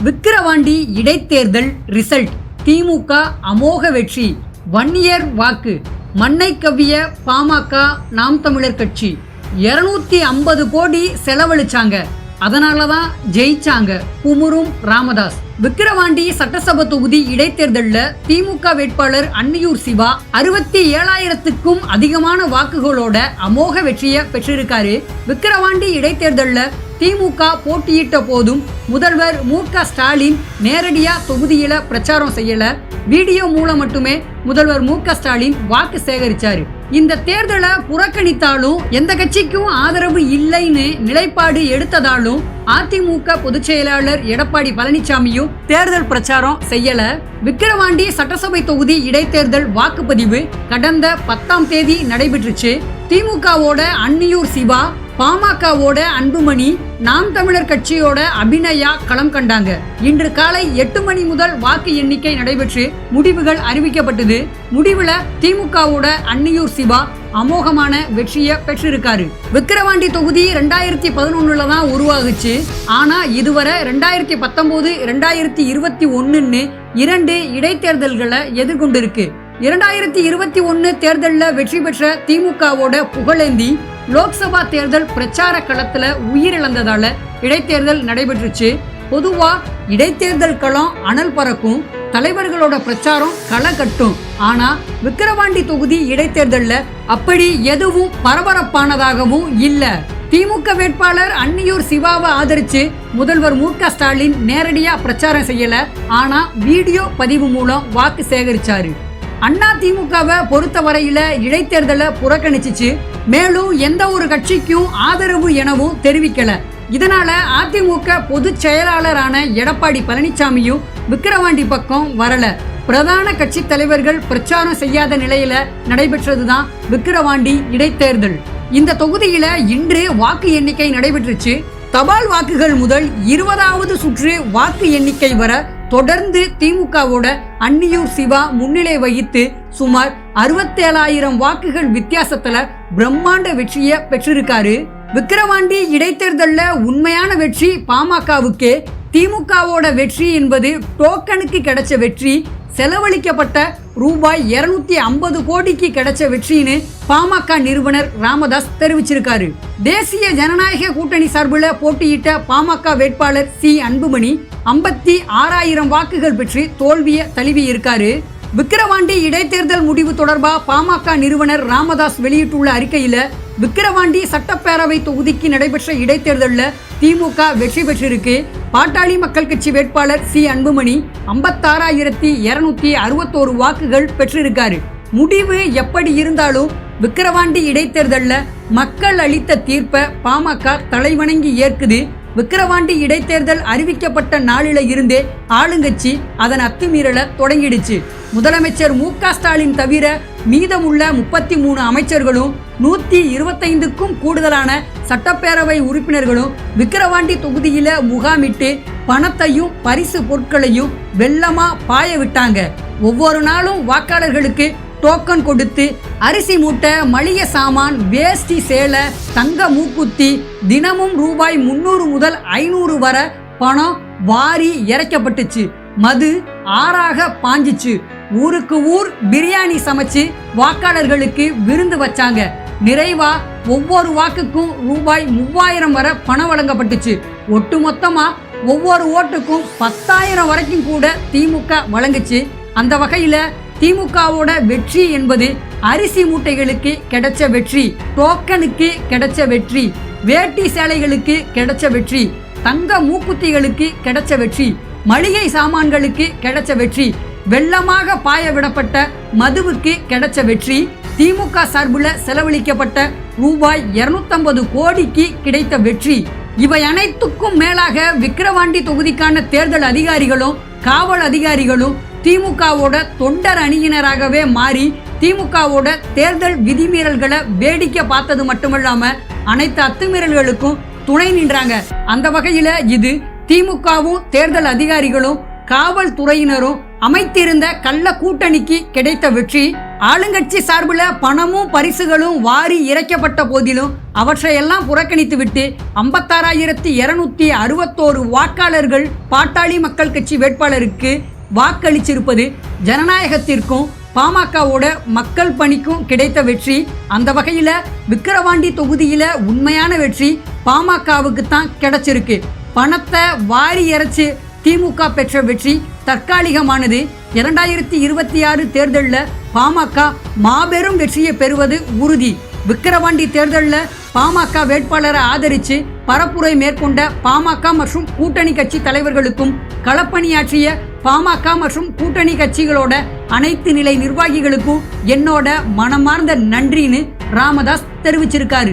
விக்கிரவாண்டி இடைத்தேர்தல் ரிசல்ட். திமுக அமோக வெற்றி. வன்னியர் வாக்கு மண்ணை கவ்விய பாமக நாம் தமிழர் கட்சி 250 கோடி செலவழிச்சாங்க. அதனாலதான் ஜெயிச்சாங்க குமுறும் ராமதாஸ். விக்கிரவாண்டி சட்டசபை தொகுதி இடைத்தேர்தலில் திமுக வேட்பாளர் அன்னியூர் சிவா 67,000க்கும் அதிகமான வாக்குகளோட அமோக வெற்றியை பெற்றிருக்காரு. விக்கிரவாண்டி இடைத்தேர்தலில் திமுக போட்டியிட்ட போதும் முதல்வர் மு.க. ஸ்டாலின் நேரடியா தொகுதியில பிரச்சாரம் செய்யல. வீடியோ மூலம் மட்டுமே முதல்வர் மு.க. ஸ்டாலின் வாக்கு சேகரிச்சாரு. இந்த தேர்தலை புறக்கணித்தாலும் எந்த கட்சிக்கும் ஆதரவு இல்லைன்னு நிலைப்பாடு எடுத்ததாலும் அதிமுக பொதுச் செயலாளர் எடப்பாடி பழனிசாமியும் தேர்தல் பிரச்சாரம் செய்யல. விக்கிரவாண்டி சட்டசபை தொகுதி இடைத்தேர்தல் வாக்குப்பதிவு கடந்த 10ஆம் தேதி நடைபெற்றுச்சு. திமுகவோட அன்னியூர் சிவா, பாமகவோட அன்புமணி, நாம் தமிழர் கட்சியோட அபிநயா களம் கண்டாங்க. இன்று காலை 8 மணி முதல் வாக்கு எண்ணிக்கை நடைபெற்று முடிவுகள் அறிவிக்கப்பட்டது. முடிவுல திமுகவோட அன்னியூர் சிவா அமோகமான வெற்றியை பெற்றிருக்காரு. விக்கிரவாண்டி தொகுதி 2011 தான் உருவாகுச்சு. ஆனா இதுவரை 2019, 2021ன்னு 2 இடைத்தேர்தல்களை எதிர்கொண்டிருக்கு. 2021 தேர்தலில் வெற்றி பெற்ற திமுகவோட புகழேந்தி லோக்சபா தேர்தல் பிரச்சார களத்துல உயிரிழந்ததால இடைத்தேர்தல் நடைபெற்றுச்சு. பொதுவா இடைத்தேர்தல் களம் அனல் பறக்கும், தலைவர்களோட பிரச்சாரம் களை கட்டும். ஆனா விக்கிரவாண்டி தொகுதி இடைத்தேர்தல்ல அப்படி எதுவும் பரபரப்பானதாகவும் இல்ல. திமுக வேட்பாளர் அன்னியூர் சிவாவை ஆதரிச்சு முதல்வர் மு.க. ஸ்டாலின் நேரடியா பிரச்சாரம் செய்யல. ஆனா வீடியோ பதிவு மூலம் வாக்கு சேகரிச்சாரு. அண்ணா திமுகவை பொறுத்த வரையில இடைத்தேர்தலை புறக்கணிச்சிச்சு. மேலும் எந்த ஒரு கட்சிக்கும் ஆதரவு எனவும் தெரிவிக்கல. இதனால அதிமுக பொதுச் செயலாளரான எடப்பாடி பழனிசாமியும் விக்கிரவாண்டி பக்கம் வரல. பிரதான கட்சி தலைவர்கள் பிரச்சாரம் செய்யாத நிலையில நடைபெற்றதுதான் விக்கிரவாண்டி இடைத்தேர்தல். இந்த தொகுதியில இன்று வாக்கு எண்ணிக்கை நடைபெற்றுச்சு. தபால் வாக்குகள் முதல் 20வது சுற்று வாக்கு எண்ணிக்கை வர தொடர்ந்து திமுகவோட அன்னியூர் சிவா முன்னிலை வகித்து சுமார் 67,000 வாக்குகள் வித்தியாசத்துல பிரம்மாண்ட வெற்றியை பெற்றிருக்காரு. விக்கிரவாண்டி இடைத்தேர்தல்ல உண்மையான வெற்றி பாமகவுக்கு. திமுகவோட வெற்றி என்பது டோக்கனுக்கு கிடைச்ச வெற்றி. செலவழிக்கப்பட்ட ரூபாய் 250 கோடிக்கு கிடைச்ச வெற்றின்னு பாமக நிறுவனர் ராமதாஸ் தெரிவிச்சிருக்காரு. தேசிய ஜனநாயக கூட்டணி சார்பில் போட்டியிட்ட பாமக வேட்பாளர் சி. அன்புமணி 56,000 வாக்குகள் பெற்று தோல்வியை தழுவி இருக்காரு. விக்கிரவாண்டி இடைத்தேர்தல் முடிவு தொடர்பா பாமக நிறுவனர் ராமதாஸ் வெளியிட்டுள்ள அறிக்கையில விக்கிரவாண்டி சட்டப்பேரவை தொகுதிக்கு நடைபெற்ற இடைத்தேர்தலில் திமுக வெற்றி பெற்றிருக்கு. பாட்டாளி மக்கள் கட்சி வேட்பாளர் சி. அன்புமணி 56,261 வாக்குகள் பெற்றிருக்காரு. முடிவு எப்படி இருந்தாலும் விக்கிரவாண்டி இடைத்தேர்தலில் மக்கள் அளித்த தீர்ப்பை பாமக தலைவணங்கி ஏற்குது. விக்கிரவாண்டி இடைத்தேர்தல் அறிவிக்கப்பட்ட நாளில இருந்தே ஆளுங்கட்சி அதன் அத்துமீறலை தொடங்கிடுச்சு. முதலமைச்சர் மு.க. ஸ்டாலின் தவிர மீதமுள்ள 33 அமைச்சர்களும் 125க்கும் கூடுதலான சட்டப்பேரவை உறுப்பினர்களும் விக்கிரவாண்டி தொகுதியில முகாமிட்டு பணத்தையும் பரிசு பொருட்களையும் வெள்ளமா பாய விட்டாங்க. ஒவ்வொரு நாளும் வாக்காளர்களுக்கு டோக்கன் கொடுத்து அரிசி மூட்டை, மளிகை சாமான், வேஷ்டி, சேலை, தங்க மூக்குத்தி, தினமும் ரூபாய் 300 முதல் 500 வரை பணம் வாரி இறைக்கப்பட்டுச்சு. மது ஆறாக பாஞ்சிச்சு. ஊருக்கு ஊர் பிரியாணி சமைச்சு வாக்காளர்களுக்கு விருந்து வச்சாங்க. நிறைவா ஒவ்வொரு வாக்குக்கும் ரூபாய் 3000 வரை பணம் வழங்கப்பட்டுச்சு. ஒட்டுமொத்தமா ஒவ்வொரு ஓட்டுக்கும் 10,000 வரைக்கும் கூட திமுக வழங்குச்சு. அந்த வகையில திமுகவோட வெற்றி என்பது அரிசி மூட்டைகளுக்கு கிடைச்ச வெற்றி, டோக்கனுக்கு கிடைச்ச வெற்றி, வேட்டி சேலைகளுக்கு கிடைச்ச வெற்றி, தங்க மூக்குத்திகளுக்கு கிடைச்ச வெற்றி, மளிகை சாமான்களுக்கு கிடைச்ச வெற்றி, வெள்ளமாக பாய விடப்பட்ட மதுவுக்கு கிடைச்ச வெற்றி, திமுக சார்பில் செலவழிக்கப்பட்ட ரூபாய் 250 கோடிக்கு கிடைத்த வெற்றி. இவை அனைத்துக்கும் மேலாக விக்கிரவாண்டி தொகுதிக்கான தேர்தல் அதிகாரிகளும் காவல் அதிகாரிகளும் திமுகவோட தொண்டர் அணியினராகவே மாறி திமுகவோட தேர்தல் விதிமீறல்களை வேடிக்கை பார்த்தது மட்டுமல்லாம அனைத்து அத்துமீறல்களுக்கும் துணை நின்றாங்க. அந்த வகையில இது திமுகவும் தேர்தல் அதிகாரிகளும் காவல்துறையினரும் அமைத்திருந்த கள்ள கூட்டணிக்கு கிடைத்த வெற்றி. ஆளுங்கட்சி சார்பில் பணமும் பரிசுகளும் வாரி இறைக்கப்பட்ட போதிலும் அவற்றையெல்லாம் புறக்கணித்துவிட்டு 56,261 வாக்காளர்கள் பாட்டாளி மக்கள் கட்சி வேட்பாளருக்கு வாக்களிச்சிருப்பது ஜனநாயகத்திற்கும் பாமகவோட மக்கள் பணிக்கும் கிடைத்த வெற்றி. அந்த வகையில் விக்கிரவாண்டி தொகுதியில் உண்மையான வெற்றி பாமகவுக்கு தான் கிடைச்சிருக்கு. பணத்தை வாரி இறைச்சு திமுக பெற்ற வெற்றி தற்காலிகமானது. 2026 தேர்தலில் பாமக மாபெரும் வெற்றியை பெறுவது உறுதி. விக்கிரவாண்டி தேர்தலில் பாமக வேட்பாளரை ஆதரித்து பரப்புரை மேற்கொண்ட பாமக மற்றும் கூட்டணி கட்சி தலைவர்களுக்கும் களப்பணியாற்றிய பாமக மற்றும் கூட்டணி கட்சிகளோட அனைத்து நிலை நிர்வாகிகளுக்கும் என்னோட மனமார்ந்த நன்றின்னு ராமதாஸ் தெரிவிச்சிருக்காரு.